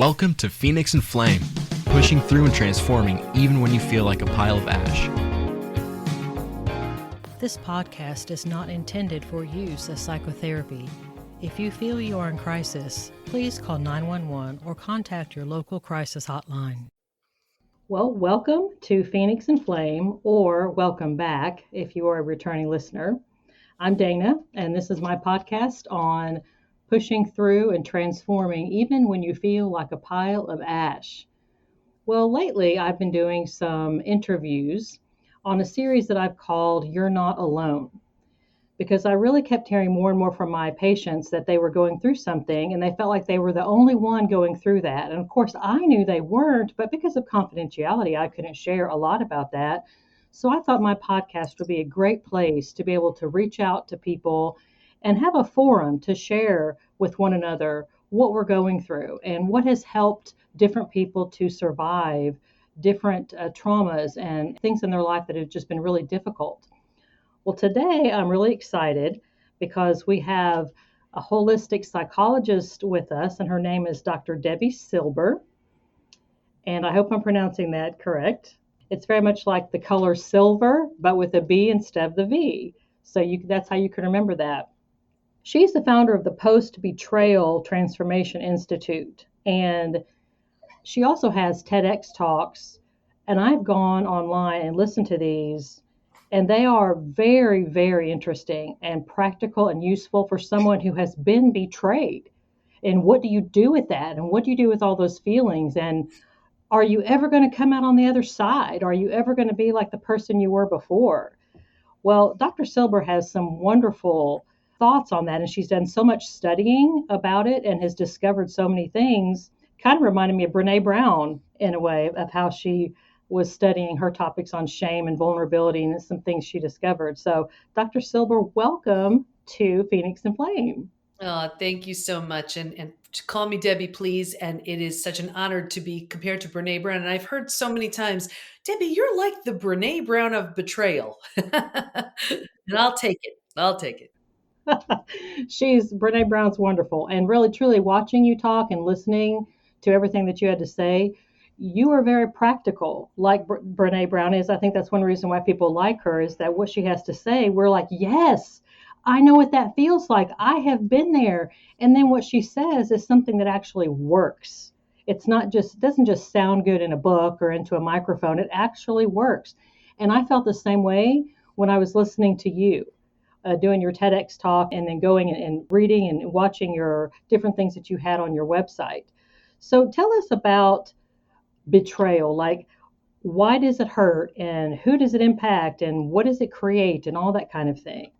Welcome to Phoenix and Flame, pushing through and transforming even when you feel like a pile of ash. This podcast is not intended for use as psychotherapy. If you feel you are in crisis, please call 911 or contact your local crisis hotline. Well, welcome to Phoenix and Flame, or welcome back if you are a returning listener. I'm Dana, and this is my podcast on pushing through and transforming even when you feel like a pile of ash. Well, lately I've been doing some interviews on a series that I've called You're Not Alone, because I really kept hearing more and more from my patients that they were going through something and they felt like they were the only one going through that. And of course, I knew they weren't, but because of confidentiality, I couldn't share a lot about that. So I thought my podcast would be a great place to be able to reach out to people and have a forum to share with one another what we're going through and what has helped different people to survive different traumas and things in their life that have just been really difficult. Well, today I'm really excited because we have a holistic psychologist with us, and her name is Dr. Debi Silber. And I hope I'm pronouncing that correct. It's very much like the color silver, but with a B instead of the V. So that's how you can remember that. She's the founder of the Post Betrayal Transformation Institute, and she also has TEDx talks, and I've gone online and listened to these, and they are very, very interesting and practical and useful for someone who has been betrayed. And what do you do with that? And what do you do with all those feelings? And are you ever going to come out on the other side? Are you ever going to be like the person you were before? Well, Dr. Silber has some wonderful thoughts on that, and she's done so much studying about it and has discovered so many things. Kind of reminded me of Brene Brown in a way of how she was studying her topics on shame and vulnerability and some things she discovered. So, Dr. Silber, welcome to Phoenix and Flame. Oh, thank you so much. And call me Debbie, please. And it is such an honor to be compared to Brene Brown. And I've heard so many times, Debbie, you're like the Brene Brown of betrayal. And I'll take it. I'll take it. Brene Brown's wonderful. And really, truly watching you talk and listening to everything that you had to say, you are very practical, like Brene Brown is. I think that's one reason why people like her, is that what she has to say, we're like, yes, I know what that feels like. I have been there. And then what she says is something that actually works. It doesn't just sound good in a book or into a microphone. It actually works. And I felt the same way when I was listening to you. Doing your TEDx talk and then going and reading and watching your different things that you had on your website. So tell us about betrayal. Like, why does it hurt and who does it impact and what does it create and all that kind of thing?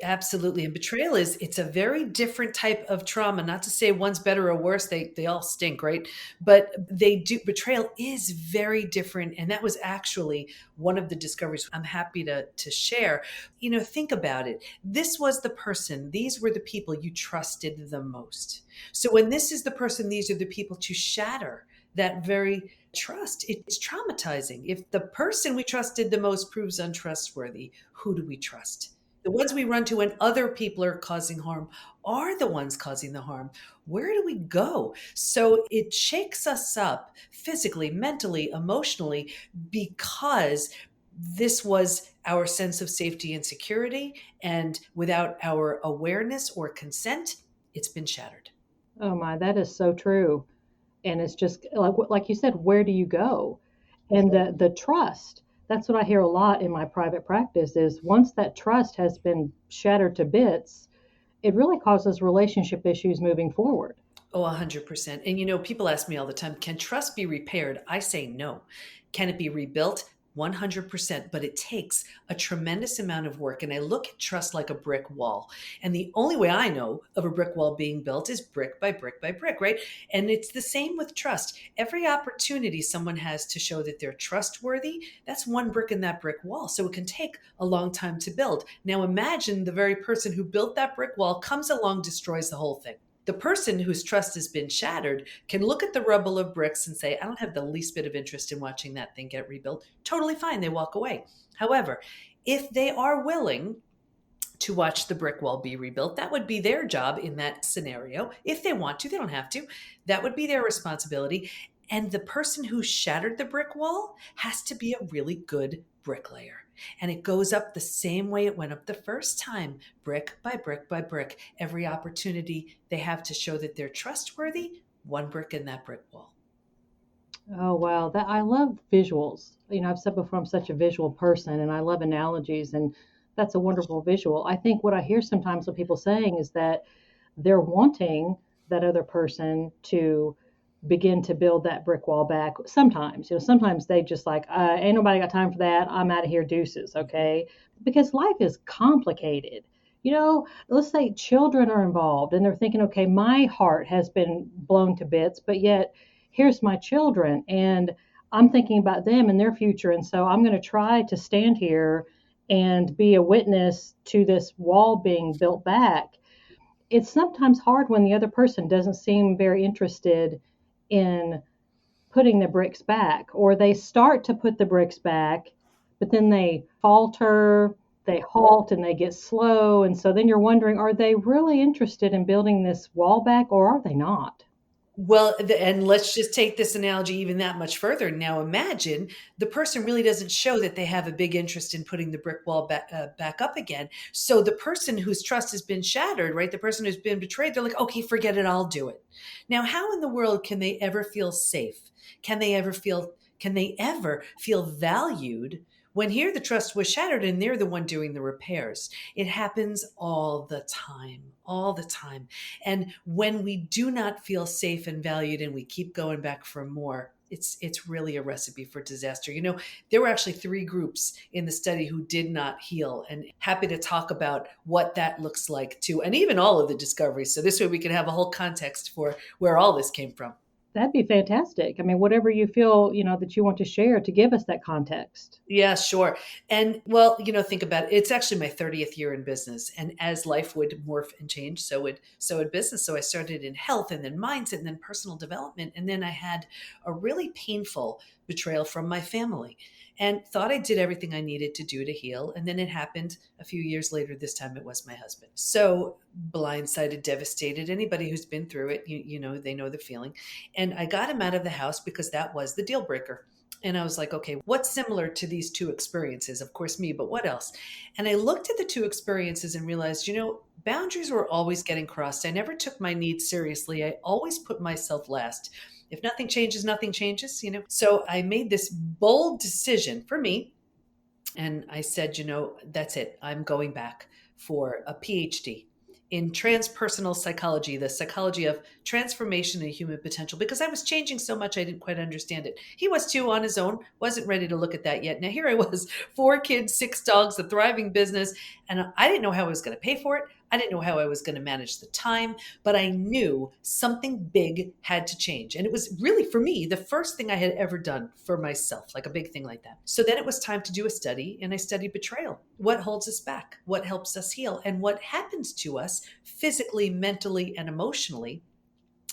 Absolutely. And betrayal it's a very different type of trauma. Not to say one's better or worse. They all stink, right? But betrayal is very different. And that was actually one of the discoveries I'm happy to share. Think about it. These were the people you trusted the most. So when this is the person, these are the people to shatter that very trust. It's traumatizing. If the person we trusted the most proves untrustworthy, who do we trust? The ones we run to when other people are causing harm are the ones causing the harm. Where do we go? So it shakes us up physically, mentally, emotionally, because this was our sense of safety and security. And without our awareness or consent, it's been shattered. Oh my, that is so true. And it's just like you said, where do you go? And the trust. That's what I hear a lot in my private practice is once that trust has been shattered to bits, it really causes relationship issues moving forward. Oh, 100%. And people ask me all the time, can trust be repaired? I say no. Can it be rebuilt? 100%, but it takes a tremendous amount of work. And I look at trust like a brick wall. And the only way I know of a brick wall being built is brick by brick by brick, right? And it's the same with trust. Every opportunity someone has to show that they're trustworthy, that's one brick in that brick wall. So it can take a long time to build. Now imagine the very person who built that brick wall comes along, destroys the whole thing. The person whose trust has been shattered can look at the rubble of bricks and say, I don't have the least bit of interest in watching that thing get rebuilt. Totally fine. They walk away. However, if they are willing to watch the brick wall be rebuilt. That would be their job in that scenario. If they want to, they don't have to. That would be their responsibility. And the person who shattered the brick wall has to be a really good bricklayer. And it goes up the same way it went up the first time, brick by brick by brick. Every opportunity they have to show that they're trustworthy, one brick in that brick wall. Oh, wow. That I love visuals. I've said before I'm such a visual person and I love analogies, and that's a wonderful visual. I think what I hear sometimes with people saying is that they're wanting that other person to begin to build that brick wall back. Sometimes they just like, ain't nobody got time for that. I'm out of here, deuces. Okay. Because life is complicated. Let's say children are involved and they're thinking, okay, my heart has been blown to bits, but yet here's my children and I'm thinking about them and their future. And so I'm going to try to stand here and be a witness to this wall being built back. It's sometimes hard when the other person doesn't seem very interested in putting the bricks back, or they start to put the bricks back, but then they falter, they halt, and they get slow. And so then you're wondering, are they really interested in building this wall back, or are they not? Well, and let's just take this analogy even that much further. Now, imagine the person really doesn't show that they have a big interest in putting the brick wall back up again. So the person whose trust has been shattered, right? The person who's been betrayed, they're like, okay, forget it, I'll do it. Now, how in the world can they ever feel safe? Can they ever feel valued when here the trust was shattered and they're the one doing the repairs? It happens all the time, all the time. And when we do not feel safe and valued and we keep going back for more, it's really a recipe for disaster. There were actually 3 groups in the study who did not heal, and happy to talk about what that looks like too, and even all of the discoveries. So this way we can have a whole context for where all this came from. That'd be fantastic. I mean, whatever you feel, that you want to share to give us that context. Yeah, sure. And well, think about it. It's actually my 30th year in business. And as life would morph and change, so would business. So I started in health and then mindset and then personal development. And then I had a really painful betrayal from my family and thought I did everything I needed to do to heal. And then it happened a few years later. This time it was my husband. So blindsided, devastated. Anybody who's been through it, they know the feeling. And I got him out of the house because that was the deal breaker. And I was like, okay, what's similar to these 2 experiences? Of course, me, but what else? And I looked at the 2 experiences and realized, boundaries were always getting crossed. I never took my needs seriously. I always put myself last. If nothing changes, nothing changes, So I made this bold decision for me. And I said, that's it. I'm going back for a PhD in transpersonal psychology, the psychology of transformation and human potential, because I was changing so much I didn't quite understand it. He was too on his own, wasn't ready to look at that yet. Now here I was, 4 kids, 6 dogs, a thriving business, and I didn't know how I was going to pay for it. I didn't know how I was going to manage the time, but I knew something big had to change. And it was really, for me, the first thing I had ever done for myself, like a big thing like that. So then it was time to do a study, and I studied betrayal. What holds us back? What helps us heal? And what happens to us physically, mentally, and emotionally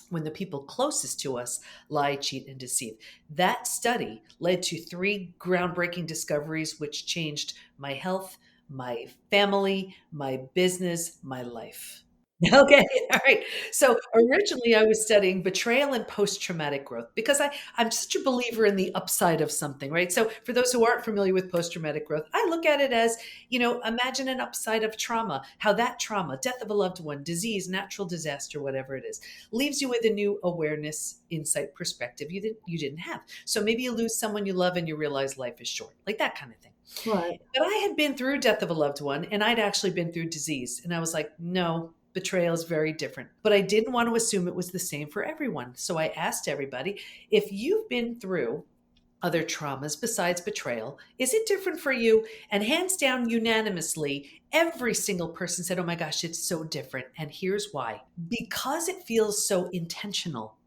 when the people closest to us lie, cheat, and deceive. That study led to 3 groundbreaking discoveries, which changed my health, my family, my business, my life. Okay, all right. So originally I was studying betrayal and post-traumatic growth because I'm such a believer in the upside of something, right? So for those who aren't familiar with post-traumatic growth, I look at it as, imagine an upside of trauma, how that trauma, death of a loved one, disease, natural disaster, whatever it is, leaves you with a new awareness, insight, perspective you didn't have. So maybe you lose someone you love and you realize life is short, like that kind of thing. Right. But I had been through death of a loved one and I'd actually been through disease. And I was like, no, betrayal is very different. But I didn't want to assume it was the same for everyone. So I asked everybody, if you've been through other traumas besides betrayal, is it different for you? And hands down, unanimously, every single person said, oh my gosh, it's so different. And here's why. Because it feels so intentional,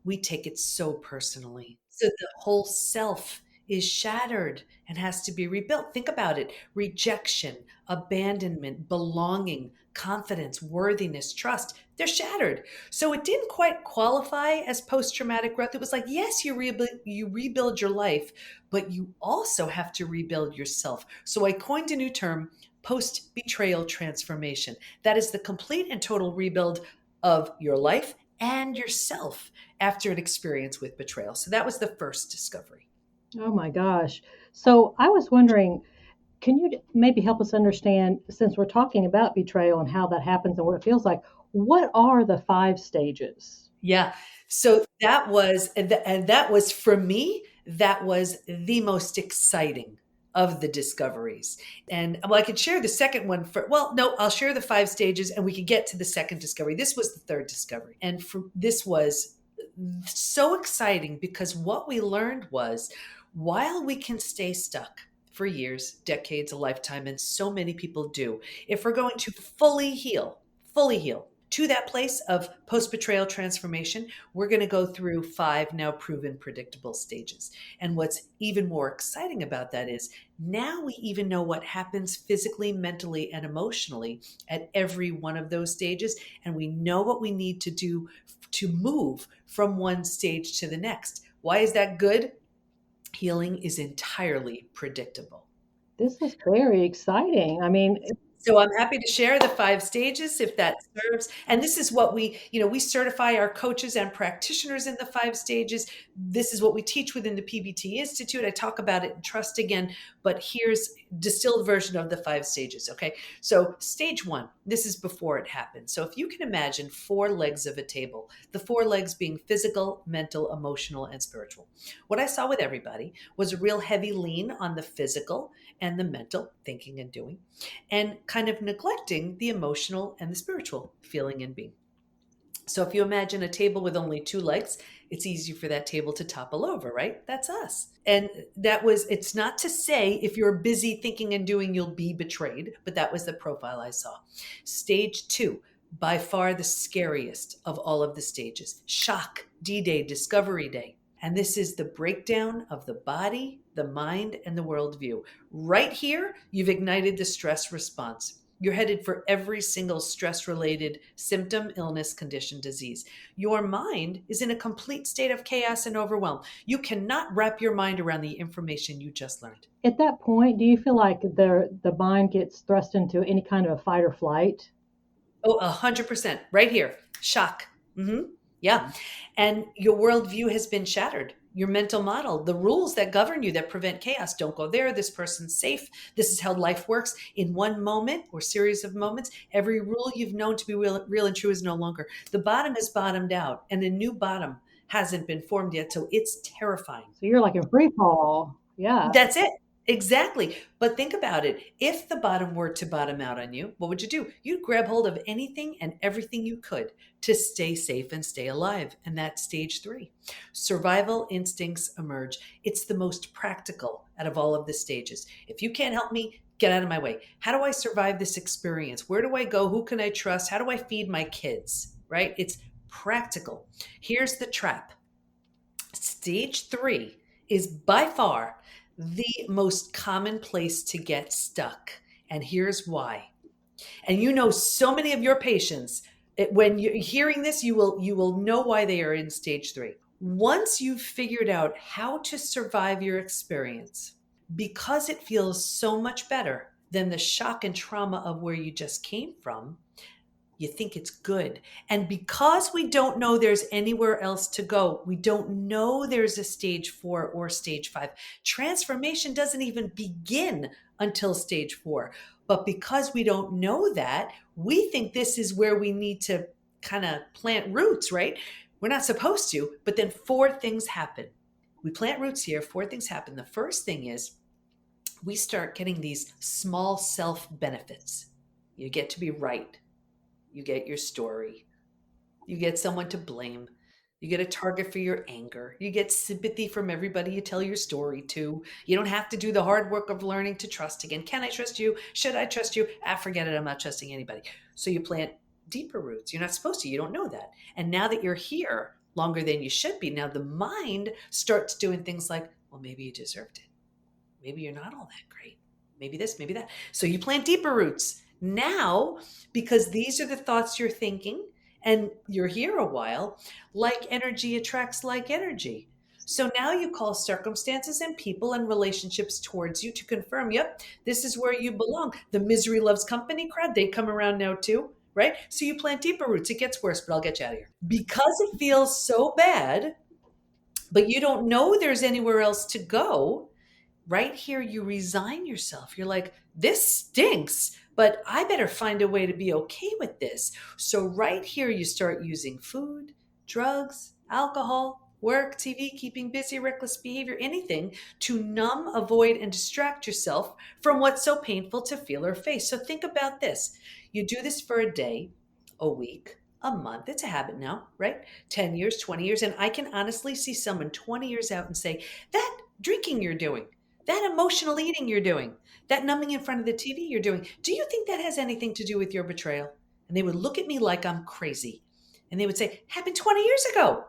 we take it so personally. So the whole self is shattered and has to be rebuilt. Think about it. Rejection, abandonment, belonging, confidence, worthiness, trust, they're shattered. So it didn't quite qualify as post-traumatic growth. It was like, yes, you rebuild your life, but you also have to rebuild yourself. So I coined a new term, Post Betrayal Transformation. That is the complete and total rebuild of your life and yourself after an experience with betrayal. So that was the first discovery. Oh my gosh. So I was wondering, can you maybe help us understand, since we're talking about betrayal and how that happens and what it feels like, what are the 5 stages? Yeah. So that was, and that was for me, that was the most exciting of the discoveries. And well, I could share the second one for, well, no, I'll share the 5 stages and we could get to the second discovery. This was the third discovery. And this was so exciting because what we learned was while we can stay stuck for years, decades, a lifetime, and so many people do, if we're going to fully heal, to that place of post betrayal transformation, we're going to go through 5 now proven predictable stages. And what's even more exciting about that is now we even know what happens physically, mentally, and emotionally at every one of those stages. And we know what we need to do to move from one stage to the next. Why is that good? Healing is entirely predictable. This is very exciting. I mean, So I'm happy to share the 5 stages if that serves. And this is what we certify our coaches and practitioners in the 5 stages. This is what we teach within the PBT Institute. I talk about it in Trust Again, but here's distilled version of the 5 stages. Okay. So stage 1, this is before it happens. So if you can imagine 4 legs of a table, the 4 legs being physical, mental, emotional, and spiritual. What I saw with everybody was a real heavy lean on the physical and the mental, thinking and doing, and kind of neglecting the emotional and the spiritual, feeling and being. So if you imagine a table with only 2 legs, it's easy for that table to topple over, right? That's us. And it's not to say if you're busy thinking and doing, you'll be betrayed, but that was the profile I saw. Stage 2, by far the scariest of all of the stages. Shock, D-Day, Discovery Day. And this is the breakdown of the body, the mind, and the worldview. Right here, you've ignited the stress response. You're headed for every single stress-related symptom, illness, condition, disease. Your mind is in a complete state of chaos and overwhelm. You cannot wrap your mind around the information you just learned. at that point, do you feel like the mind gets thrust into any kind of a fight or flight? Oh, 100%. Right here. Shock. Yeah. And your worldview has been shattered. Your mental model, the rules that govern you that prevent chaos, don't go there. This person's safe. This is how life works. In one moment or series of moments, every rule you've known to be real and true is no longer. The bottom is bottomed out, and a new bottom hasn't been formed yet. So it's terrifying. So you're like in free fall. Yeah. That's it. Exactly. But think about it. If the bottom were to bottom out on you, what would you do? You'd grab hold of anything and everything you could to stay safe and stay alive. And that's stage 3. Survival instincts emerge. It's the most practical out of all of the stages. If you can't help me, get out of my way. How do I survive this experience? Where do I go? Who can I trust? How do I feed my kids? Right? It's practical. Here's the trap. Stage 3 is by far the most common place to get stuck. And here's why. And so many of your patients, when you're hearing this, you will know why they are in stage 3. Once you've figured out how to survive your experience, because it feels so much better than the shock and trauma of where you just came from, you think it's good. And because we don't know there's anywhere else to go, we don't know there's a stage 4 or stage 5. Transformation doesn't even begin until stage 4. But because we don't know that, we think this is where we need to kind of plant roots, right? We're not supposed to, but then 4 things happen. We plant roots here, 4 things happen. The first thing is we start getting these small self benefits. You get to be right. You get your story. You get someone to blame. You get a target for your anger. You get sympathy from everybody you tell your story to. You don't have to do the hard work of learning to trust again. Can I trust you? Should I trust you? Forget it. I'm not trusting anybody. So you plant deeper roots. You're not supposed to. You don't know that. And now that you're here longer than you should be, now the mind starts doing things like, well, maybe you deserved it. Maybe you're not all that great. Maybe this, maybe that. So you plant deeper roots. Now, because these are the thoughts you're thinking and you're here a while, like energy attracts like energy. So now you call circumstances and people and relationships towards you to confirm, yep, this is where you belong. The misery loves company crowd, they come around now too, right? So you plant deeper roots. It gets worse, but I'll get you out of here. Because it feels so bad, but you don't know there's anywhere else to go, right here you resign yourself. You're like, this stinks, but I better find a way to be okay with this. So right here you start using food, drugs, alcohol, work, TV, keeping busy, reckless behavior, anything to numb, avoid, and distract yourself from what's so painful to feel or face. So think about this. You do this for a day, a week, a month. It's a habit now, right? 10 years, 20 years. And I can honestly see someone 20 years out and say, that drinking you're doing, that emotional eating you're doing, that numbing in front of the TV you're doing, do you think that has anything to do with your betrayal? And they would look at me like I'm crazy. And they would say, happened 20 years ago.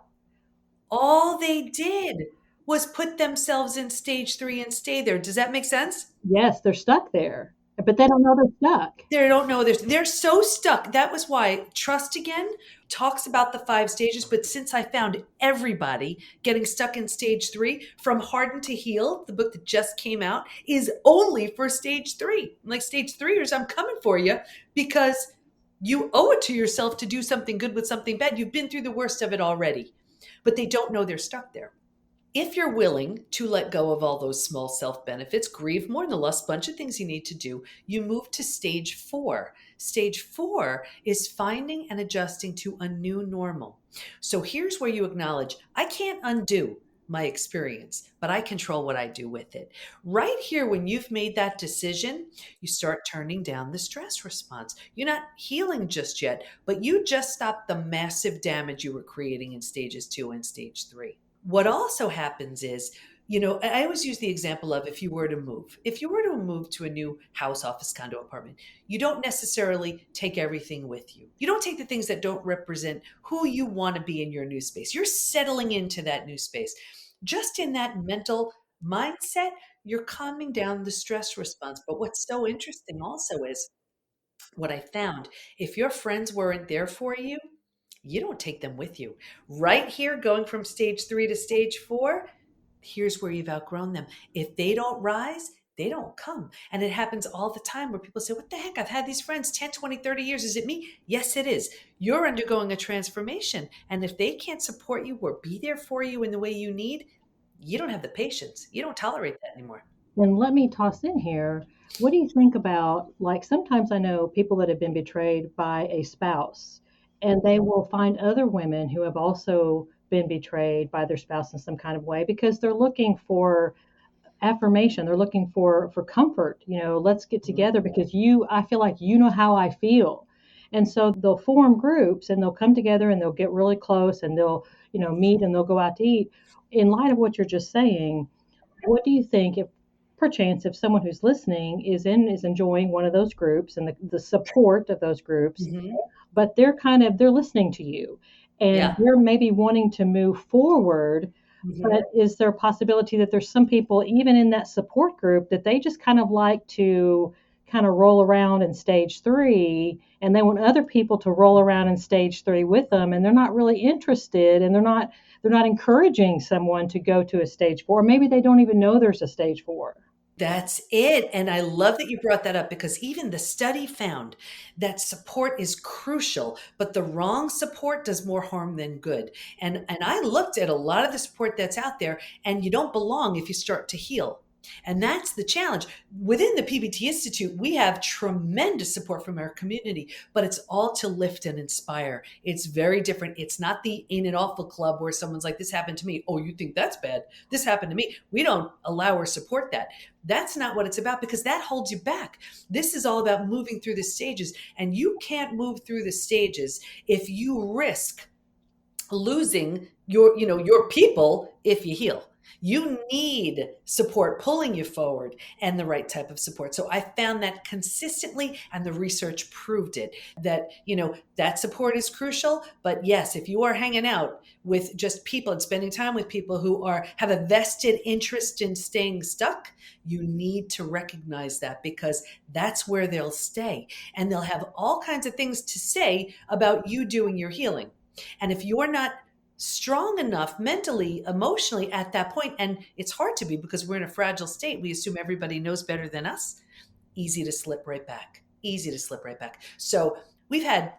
All they did was put themselves in stage 3 and stay there. Does that make sense? Yes, they're stuck there, but they don't know they're stuck. They don't know they're so stuck. That was why Trust Again talks about the 5 stages. But since I found everybody getting stuck in stage 3, from Hardened to Healed, the book that just came out, is only for stage 3. Like stage 3ers, I'm coming for you because you owe it to yourself to do something good with something bad. You've been through the worst of it already, but they don't know they're stuck there. If you're willing to let go of all those small self benefits, grieve, mourn the loss, bunch of things you need to do, you move to stage 4. Stage 4 is finding and adjusting to a new normal. So here's where you acknowledge, I can't undo my experience, but I control what I do with it. Right here, when you've made that decision, you start turning down the stress response. You're not healing just yet, but you just stopped the massive damage you were creating in stages 2 and stage 3. What also happens is, I always use the example of if you were to move to a new house, office, condo, apartment, you don't necessarily take everything with you. You don't take the things that don't represent who you want to be in your new space. You're settling into that new space. Just in that mental mindset, you're calming down the stress response. But what's so interesting also is what I found, if your friends weren't there for you, you don't take them with you. Right here, going from stage 3 to stage 4, here's where you've outgrown them. If they don't rise, they don't come. And it happens all the time where people say, what the heck? I've had these friends 10, 20, 30 years. Is it me? Yes, it is. You're undergoing a transformation. And if they can't support you or be there for you in the way you need, you don't have the patience. You don't tolerate that anymore. And let me toss in here, what do you think about, like, sometimes I know people that have been betrayed by a spouse, and they will find other women who have also been betrayed by their spouse in some kind of way because they're looking for affirmation. They're looking for comfort. Let's get together because I feel like you know how I feel. And so they'll form groups and they'll come together and they'll get really close and they'll, meet and they'll go out to eat. In light of what you're just saying, what do you think if perchance if someone who's listening is enjoying one of those groups and the support of those groups, Mm-hmm. but they're listening to you and Yeah. they're maybe wanting to move forward, Mm-hmm. but is there a possibility that there's some people even in that support group that they just kind of like to kind of roll around in stage 3 and they want other people to roll around in stage 3 with them and they're not really interested and they're not encouraging someone to go to a stage 4, or maybe they don't even know there's a stage 4. That's it. And I love that you brought that up because even the study found that support is crucial, but the wrong support does more harm than good. And I looked at a lot of the support that's out there, and you don't belong if you start to heal. And that's the challenge. Within the PBT Institute, we have tremendous support from our community, but it's all to lift and inspire. It's very different. It's not the Ain't It Awful Club where someone's like, this happened to me. Oh, you think that's bad? This happened to me. We don't allow or support that. That's not what it's about because that holds you back. This is all about moving through the stages, and you can't move through the stages if you risk losing your people if you heal. You need support pulling you forward and the right type of support. So I found that consistently, and the research proved it, that, that support is crucial. But yes, if you are hanging out with just people and spending time with people who have a vested interest in staying stuck, you need to recognize that because that's where they'll stay. And they'll have all kinds of things to say about you doing your healing. And if you're not strong enough mentally, emotionally at that point. And it's hard to be because we're in a fragile state. We assume everybody knows better than us. Easy to slip right back. Easy to slip right back. So we've had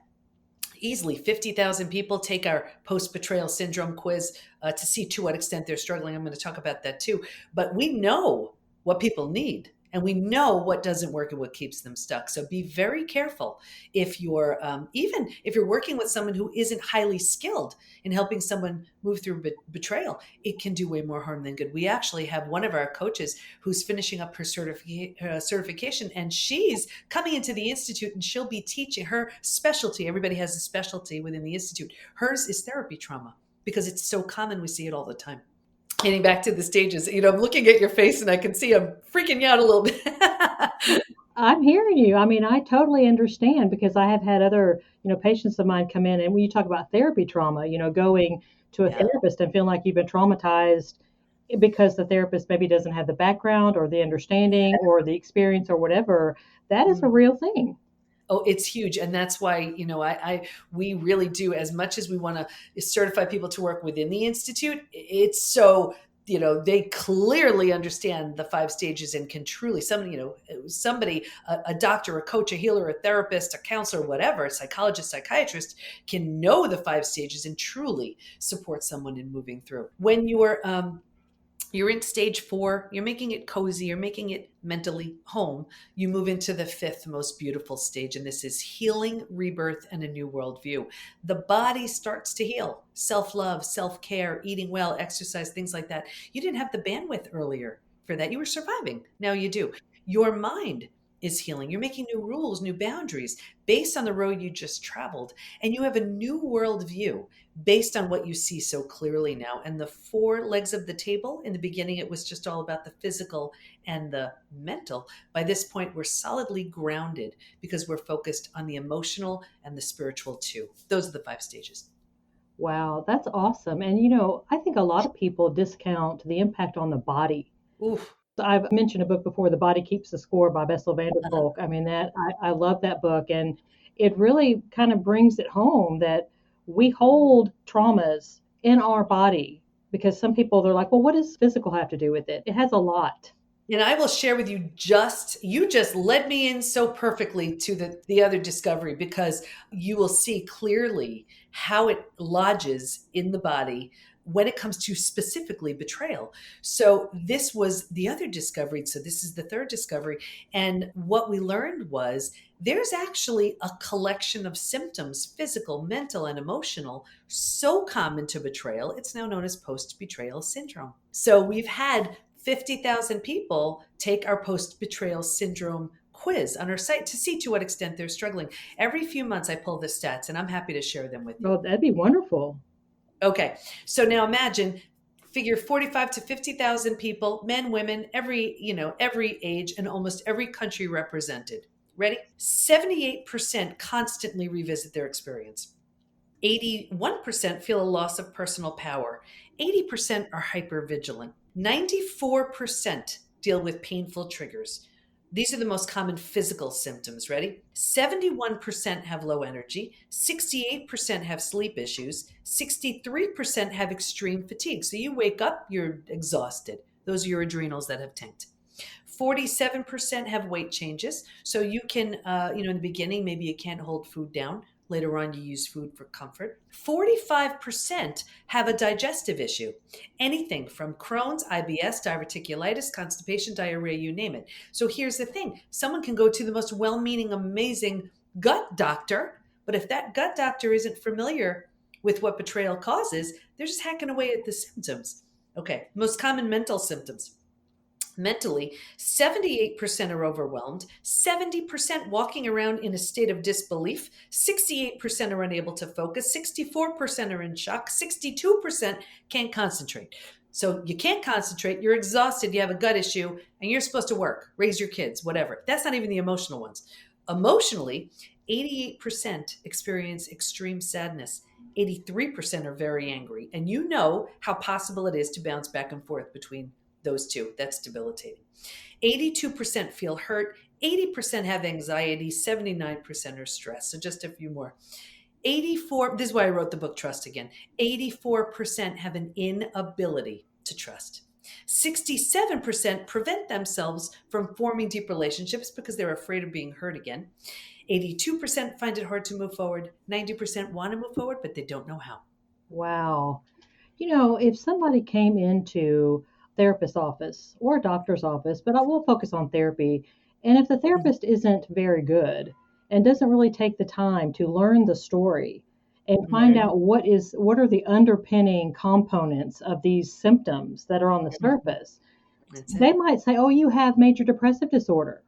easily 50,000 people take our post betrayal syndrome quiz to see to what extent they're struggling. I'm going to talk about that too. But we know what people need, and we know what doesn't work and what keeps them stuck. So be very careful if you're even if you're working with someone who isn't highly skilled in helping someone move through betrayal. It can do way more harm than good. We actually have one of our coaches who's finishing up her certification, and she's coming into the institute, and she'll be teaching her specialty. Everybody has a specialty within the institute. Hers is therapy trauma because it's so common. We see it all the time. Getting back to the stages, I'm looking at your face and I can see I'm freaking you out a little bit. I'm hearing you. I mean, I totally understand because I have had other, patients of mine come in, and when you talk about therapy trauma, going to a Yeah. therapist and feeling like you've been traumatized because the therapist maybe doesn't have the background or the understanding or the experience or whatever, that is a real thing. Oh, it's huge. And that's why, we really do, as much as we want to certify people to work within the Institute, it's so, they clearly understand the 5 stages and can truly, somebody, a doctor, a coach, a healer, a therapist, a counselor, whatever, a psychologist, psychiatrist can know the 5 stages and truly support someone in moving through. When you're in stage 4, you're making it cozy, you're making it mentally home. You move into the 5th most beautiful stage, and this is healing, rebirth, and a new worldview. The body starts to heal. Self-love, self-care, eating well, exercise, things like that. You didn't have the bandwidth earlier for that. You were surviving. Now you do. Your mind is healing. You're making new rules, new boundaries based on the road you just traveled. And you have a new worldview based on what you see so clearly now. And the 4 legs of the table, in the beginning, it was just all about the physical and the mental. By this point, we're solidly grounded because we're focused on the emotional and the spiritual too. Those are the 5 stages. Wow, that's awesome. And I think a lot of people discount the impact on the body. Oof. I've mentioned a book before, The Body Keeps the Score by Bessel van der Uh-huh. Kolk. I mean, I love that book. And it really kind of brings it home that we hold traumas in our body because some people, they're like, well, what does physical have to do with it? It has a lot. And I will share with you you just led me in so perfectly to the other discovery, because you will see clearly how it lodges in the body when it comes to specifically betrayal. So this was the other discovery. So this is the 3rd discovery. And what we learned was there's actually a collection of symptoms, physical, mental, and emotional, so common to betrayal. It's now known as post-betrayal syndrome. So we've had 50,000 people take our post-betrayal syndrome quiz on our site to see to what extent they're struggling. Every few months I pull the stats, and I'm happy to share them with you. Oh, that'd be wonderful. Okay, so now imagine, figure 45 to 50,000 people, men, women, every age, and almost every country represented. Ready? 78% constantly revisit their experience. 81% feel a loss of personal power. 80% are hypervigilant. 94% deal with painful triggers. These are the most common physical symptoms. Ready? 71% have low energy. 68% have sleep issues. 63% have extreme fatigue. So you wake up, you're exhausted. Those are your adrenals that have tanked. 47% have weight changes. So you can, in the beginning, maybe you can't hold food down. Later on, you use food for comfort. 45% have a digestive issue. Anything from Crohn's, IBS, diverticulitis, constipation, diarrhea, you name it. So here's the thing. Someone can go to the most well-meaning, amazing gut doctor, but if that gut doctor isn't familiar with what betrayal causes, they're just hacking away at the symptoms. Okay, most common mental symptoms. Mentally, 78% are overwhelmed, 70% walking around in a state of disbelief, 68% are unable to focus, 64% are in shock, 62% can't concentrate. So you can't concentrate, you're exhausted, you have a gut issue, and you're supposed to work, raise your kids, whatever. That's not even the emotional ones. Emotionally, 88% experience extreme sadness. 83% are very angry. And you know how possible it is to bounce back and forth between those two. That's debilitating. 82% feel hurt. 80% have anxiety. 79% are stressed. So just a few more. 84, this is why I wrote the book Trust Again. 84% have an inability to trust. 67% prevent themselves from forming deep relationships because they're afraid of being hurt again. 82% find it hard to move forward. 90% want to move forward, but they don't know how. Wow. If somebody came into therapist's office or a doctor's office, but I will focus on therapy, and if the therapist isn't very good and doesn't really take the time to learn the story and find Mhm. out what are the underpinning components of these symptoms that are on the surface, That's they it. might say, "Oh, you have major depressive disorder."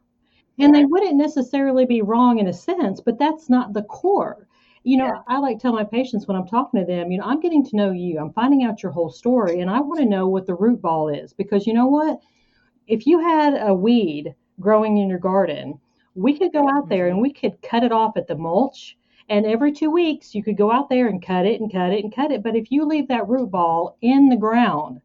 And they wouldn't necessarily be wrong in a sense, but that's not the core. Yeah. I like to tell my patients when I'm talking to them, I'm getting to know you, I'm finding out your whole story, and I want to know what the root ball is. Because you know what? If you had a weed growing in your garden, we could go out there and Mhm. we could cut it off at the mulch. And every 2 weeks, you could go out there and cut it and cut it and cut it. But if you leave that root ball in the ground,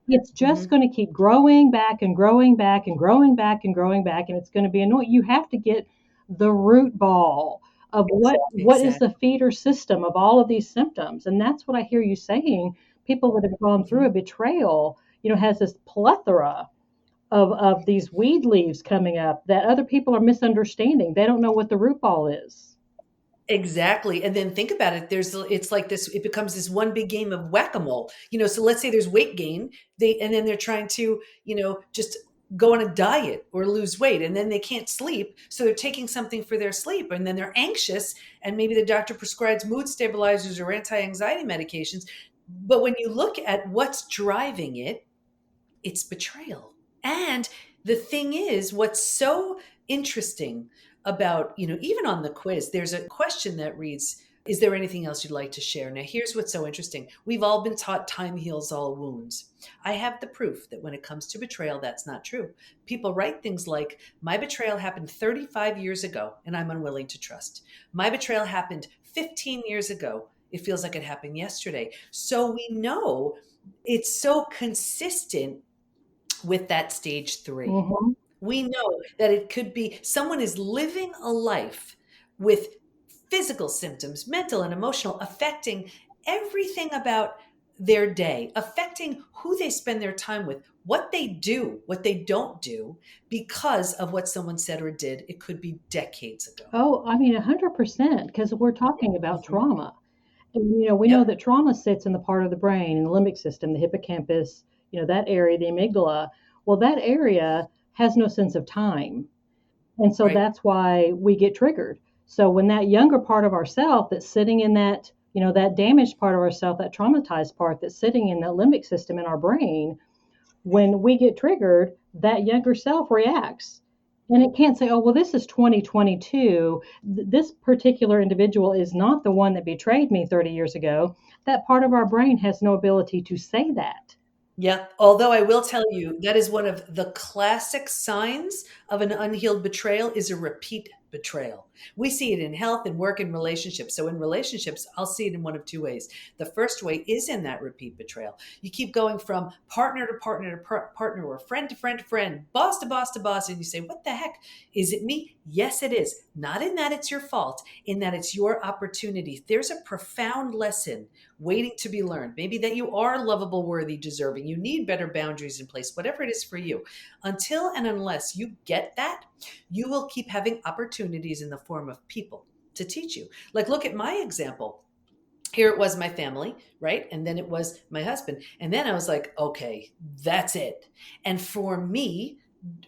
it's just Mhm. going to keep growing back and growing back and growing back and growing back, and it's going to be annoying. You have to get the root ball of what is Exactly. the feeder system of all of these symptoms, and that's what I hear you saying. People that have gone through a Mhm. betrayal, has this plethora of these weed leaves coming up that other people are misunderstanding. They don't know what the root ball is. Exactly. And then think about it. It's like this, it becomes this one big game of whack-a-mole. So let's say there's weight gain, and then they're trying to, just go on a diet or lose weight, and then they can't sleep. So they're taking something for their sleep, and then they're anxious, and maybe the doctor prescribes mood stabilizers or anti-anxiety medications. But when you look at what's driving it, it's betrayal. And the thing is, what's so interesting about, even on the quiz, there's a question that reads, is there anything else you'd like to share? Now, here's what's so interesting. We've all been taught time heals all wounds. I have the proof that when it comes to betrayal, that's not true. People write things like, my betrayal happened 35 years ago, and I'm unwilling to trust. My betrayal happened 15 years ago. It feels like it happened yesterday. So we know it's so consistent with that stage 3. Hmm. We know that it could be someone is living a life with physical symptoms, mental and emotional, affecting everything about their day, affecting who they spend their time with, what they do, what they don't do, because of what someone said or did. It could be decades ago. Oh, I mean, 100%, because we're talking about Mhm. trauma. And, we know Yep. that trauma sits in the part of the brain, in the limbic system, the hippocampus, that area, the amygdala. Well, that area has no sense of time. And so Right. that's why we get triggered. So when that younger part of ourself that's sitting in that, that damaged part of ourself, that traumatized part that's sitting in that limbic system in our brain, when we get triggered, that younger self reacts. And it can't say, oh, well, this is 2022. This particular individual is not the one that betrayed me 30 years ago. That part of our brain has no ability to say that. Yeah. Although I will tell you, that is one of the classic signs of an unhealed betrayal is a repeat betrayal. We see it in health and work and relationships. So in relationships, I'll see it in one of two ways. The first way is in that repeat betrayal. You keep going from partner to partner to partner, or friend to friend to friend, boss to boss to boss, and you say, what the heck? Is it me? Yes, it is. Not in that it's your fault, in that it's your opportunity. There's a profound lesson waiting to be learned. Maybe that you are lovable, worthy, deserving. You need better boundaries in place, whatever it is for you. Until and unless you get that, you will keep having opportunities in the form of people to teach you. Like, look at my example. Here it was my family, right? And then it was my husband. And then I was like, okay, that's it. And for me,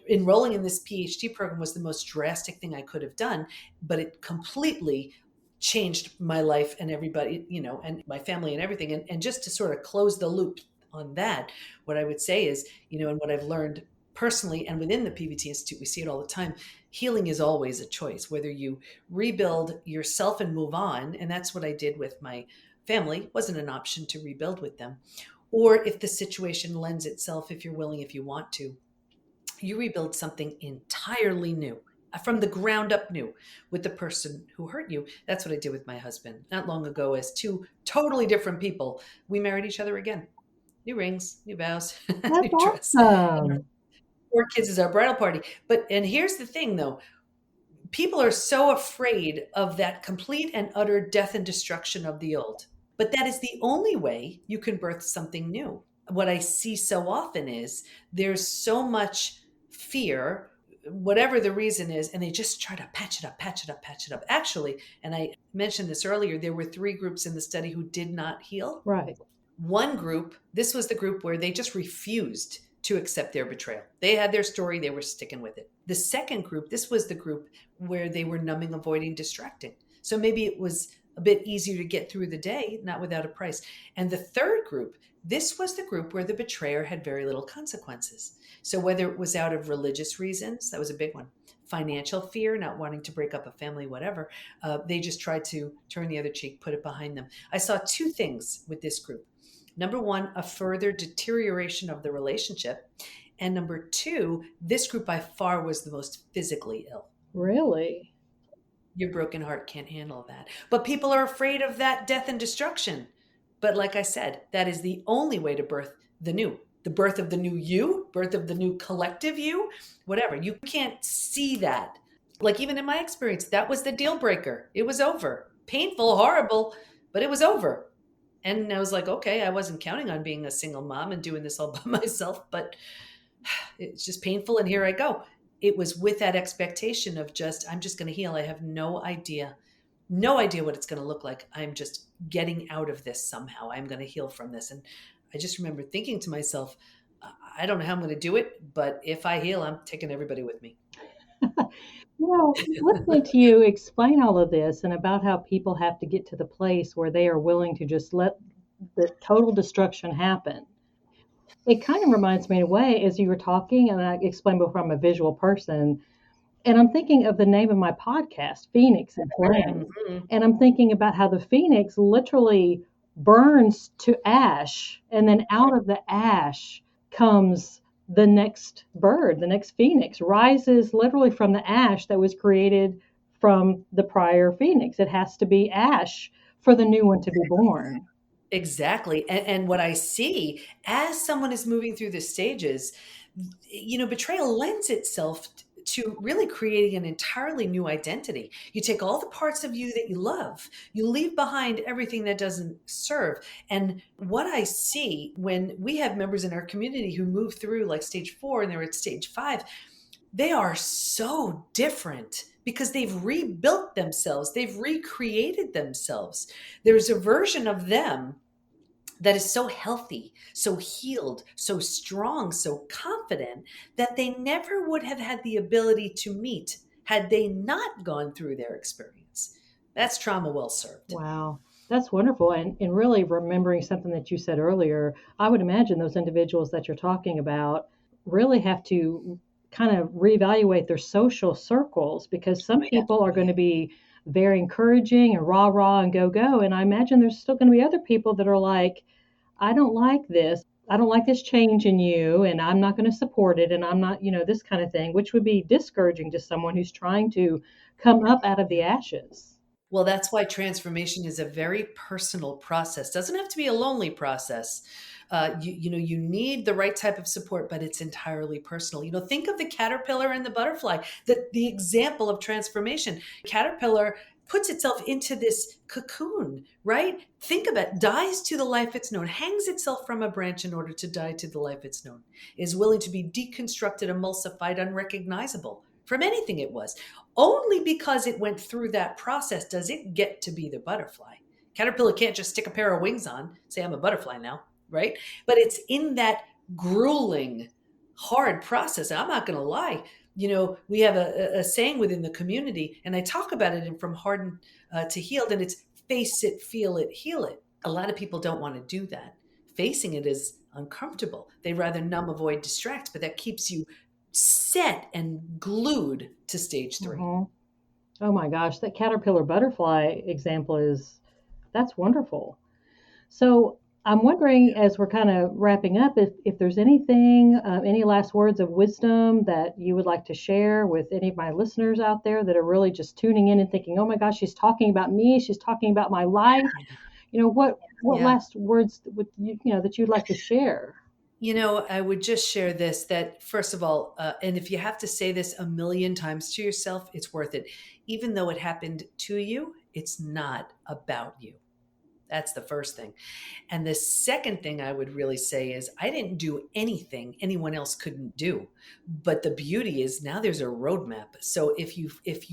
enrolling in this PhD program was the most drastic thing I could have done, but it completely changed my life and everybody, and my family and everything. And just to sort of close the loop on that, what I would say is, and what I've learned personally and within the PBT Institute, we see it all the time. Healing is always a choice, whether you rebuild yourself and move on. And that's what I did with my family. It wasn't an option to rebuild with them. Or if the situation lends itself, if you're willing, if you want to, you rebuild something entirely new, from the ground up new, with the person who hurt you. That's what I did with my husband not long ago. As two totally different people, we married each other again. New rings, new vows, That's new dress. And our awesome. 4 kids is our bridal party. And here's the thing though, People are so afraid of that complete and utter death and destruction of the old. But that is the only way you can birth something new. What I see so often is there's so much fear, whatever the reason is, and they just try to patch it up, patch it up, patch it up. Actually, and I mentioned this earlier, there were 3 groups in the study who did not heal. Right. One group, this was the group where they just refused to accept their betrayal. They had their story, they were sticking with it. The second group, this was the group where they were numbing, avoiding, distracting. So maybe it was a bit easier to get through the day, not without a price. And the third group, this was the group where the betrayer had very little consequences. So whether it was out of religious reasons, that was a big one, financial fear, not wanting to break up a family, whatever, they just tried to turn the other cheek, put it behind them. I saw 2 things with this group. Number 1, a further deterioration of the relationship. And number 2, this group by far was the most physically ill. Really? Your broken heart can't handle that. But people are afraid of that death and destruction. But like I said, that is the only way to birth the new. The birth of the new you, birth of the new collective you, whatever. You can't see that. Like even in my experience, that was the deal breaker. It was over. Painful, horrible, but it was over. And I was like, okay, I wasn't counting on being a single mom and doing this all by myself, but it's just painful. And here I go. It was with that expectation of just, I'm just going to heal. I have no idea what it's going to look like. I'm just getting out of this somehow. I'm going to heal from this. And I just remember thinking to myself, I don't know how I'm going to do it, but if I heal, I'm taking everybody with me. Listening to you explain all of this and about how people have to get to the place where they are willing to just let the total destruction happen. It kind of reminds me in a way, as you were talking, and I explained before I'm a visual person, and I'm thinking of the name of my podcast, Phoenix and Flame. Mm-hmm. And I'm thinking about how the phoenix literally burns to ash, and then out of the ash comes the next bird, the next phoenix, rises literally from the ash that was created from the prior phoenix. It has to be ash for the new one to be born. Exactly. And what I see as someone is moving through the stages, betrayal lends itself to really creating an entirely new identity. You take all the parts of you that you love, you leave behind everything that doesn't serve. And what I see when we have members in our community who move through like stage 4 and they're at stage 5, they are so different because they've rebuilt themselves. They've recreated themselves. There's a version of them that is so healthy, so healed, so strong, so confident that they never would have had the ability to meet had they not gone through their experience. That's trauma well served. Wow. That's wonderful. And really remembering something that you said earlier, I would imagine those individuals that you're talking about really have to kind of reevaluate their social circles, because some people are going to be very encouraging and rah and go. And I imagine there's still going to be other people that are like, I don't like this. I don't like this change in you, and I'm not going to support it. And I'm not, this kind of thing, which would be discouraging to someone who's trying to come up out of the ashes. Well, that's why transformation is a very personal process. Doesn't have to be a lonely process. You need the right type of support, but it's entirely personal. Think of the caterpillar and the butterfly, the example of transformation. Caterpillar puts itself into this cocoon, right? Think about it, dies to the life it's known, hangs itself from a branch in order to die to the life it's known, is willing to be deconstructed, emulsified, unrecognizable from anything it was. Only because it went through that process does it get to be the butterfly. Caterpillar can't just stick a pair of wings on, say, I'm a butterfly now, right? But it's in that grueling, hard process. And I'm not going to lie. We have a saying within the community, and I talk about it in From Hardened to Healed, and it's face it, feel it, heal it. A lot of people don't want to do that. Facing it is uncomfortable. They'd rather numb, avoid, distract, but that keeps you set and glued to stage 3. Mm-hmm. Oh my gosh, that caterpillar butterfly example that's wonderful. So I'm wondering, as we're kind of wrapping up, if there's anything, any last words of wisdom that you would like to share with any of my listeners out there that are really just tuning in and thinking, oh my gosh, she's talking about me, she's talking about my life. What last words would that you'd like to share? I would just share this that, first of all, and if you have to say this a million times to yourself, it's worth it. Even though it happened to you, it's not about you. That's the first thing. And the second thing I would really say is I didn't do anything anyone else couldn't do. But the beauty is now there's a roadmap. So if you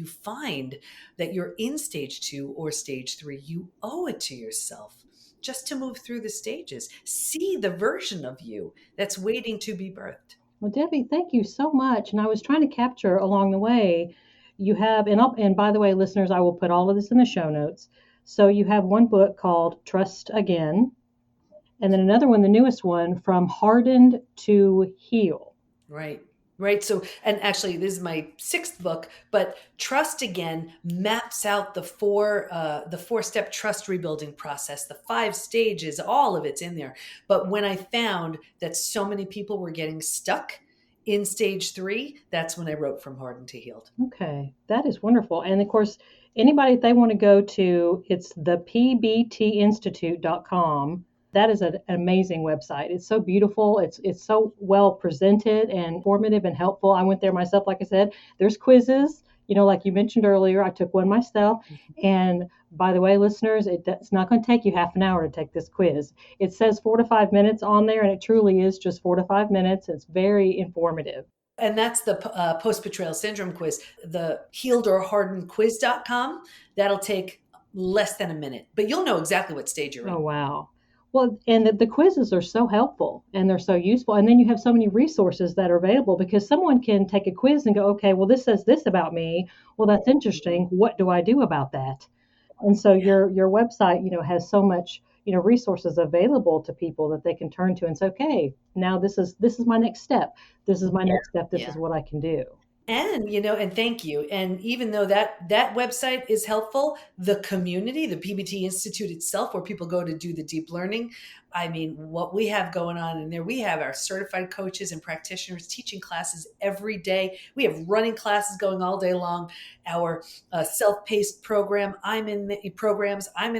find that you're in stage 2 or stage 3, you owe it to yourself just to move through the stages. See the version of you that's waiting to be birthed. Well, Debbie, thank you so much. And I was trying to capture along the way, you have, and by the way, listeners, I will put all of this in the show notes. So you have one book called Trust Again, and then another one, the newest one, From Hardened to Heal. Right. Right. So, and actually, this is my 6th book, but Trust Again maps out the 4-step trust rebuilding process, the 5 stages, all of it's in there. But when I found that so many people were getting stuck in stage 3, that's when I wrote From Hardened to Healed. Okay, that is wonderful. And of course, anybody, if they want to go to, it's the pbtinstitute.com. That is an amazing website. It's so beautiful. It's so well presented and informative and helpful. I went there myself, like I said. There's quizzes, like you mentioned earlier. I took one myself. And by the way, listeners, it's not going to take you half an hour to take this quiz. It says 4 to 5 minutes on there, and it truly is just 4 to 5 minutes. It's very informative. And that's the Post Betrayal Syndrome quiz, the healedorhardenedquiz.com. That'll take less than a minute, but you'll know exactly what stage you're in. Oh, wow. Well, and the quizzes are so helpful and they're so useful. And then you have so many resources that are available because someone can take a quiz and go, okay, well, this says this about me. Well, that's interesting. What do I do about that? And so your website, has so much, resources available to people that they can turn to and say, okay, now this is my next step. This is my next step. This is what I can do. And, and thank you. And even though that website is helpful, the community, the PBT Institute itself, where people go to do the deep learning, I mean, what we have going on in there, we have our certified coaches and practitioners teaching classes every day. We have running classes going all day long. Our self-paced program, I'm in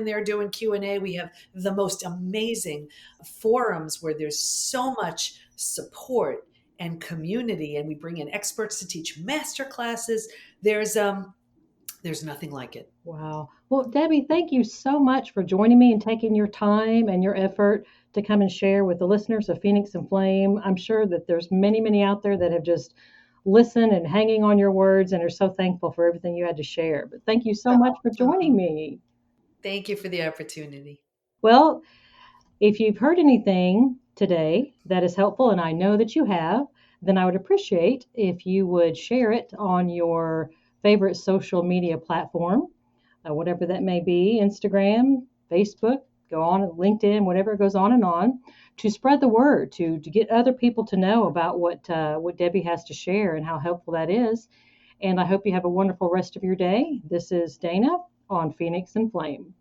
there doing Q&A. We have the most amazing forums where there's so much support and community, and we bring in experts to teach master classes. There's nothing like it. Wow. Well, Debbie, thank you so much for joining me and taking your time and your effort to come and share with the listeners of Phoenix and Flame. I'm sure that there's many, many out there that have just listened and hanging on your words and are so thankful for everything you had to share. But thank you so much for joining me. Thank you for the opportunity. Well, if you've heard anything today that is helpful, and I know that you have, then I would appreciate if you would share it on your favorite social media platform, whatever that may be, Instagram, Facebook, go on LinkedIn, whatever goes on, to spread the word, to get other people to know about what Debbie has to share and how helpful that is. And I hope you have a wonderful rest of your day. This is Dana on Phoenix and Flame.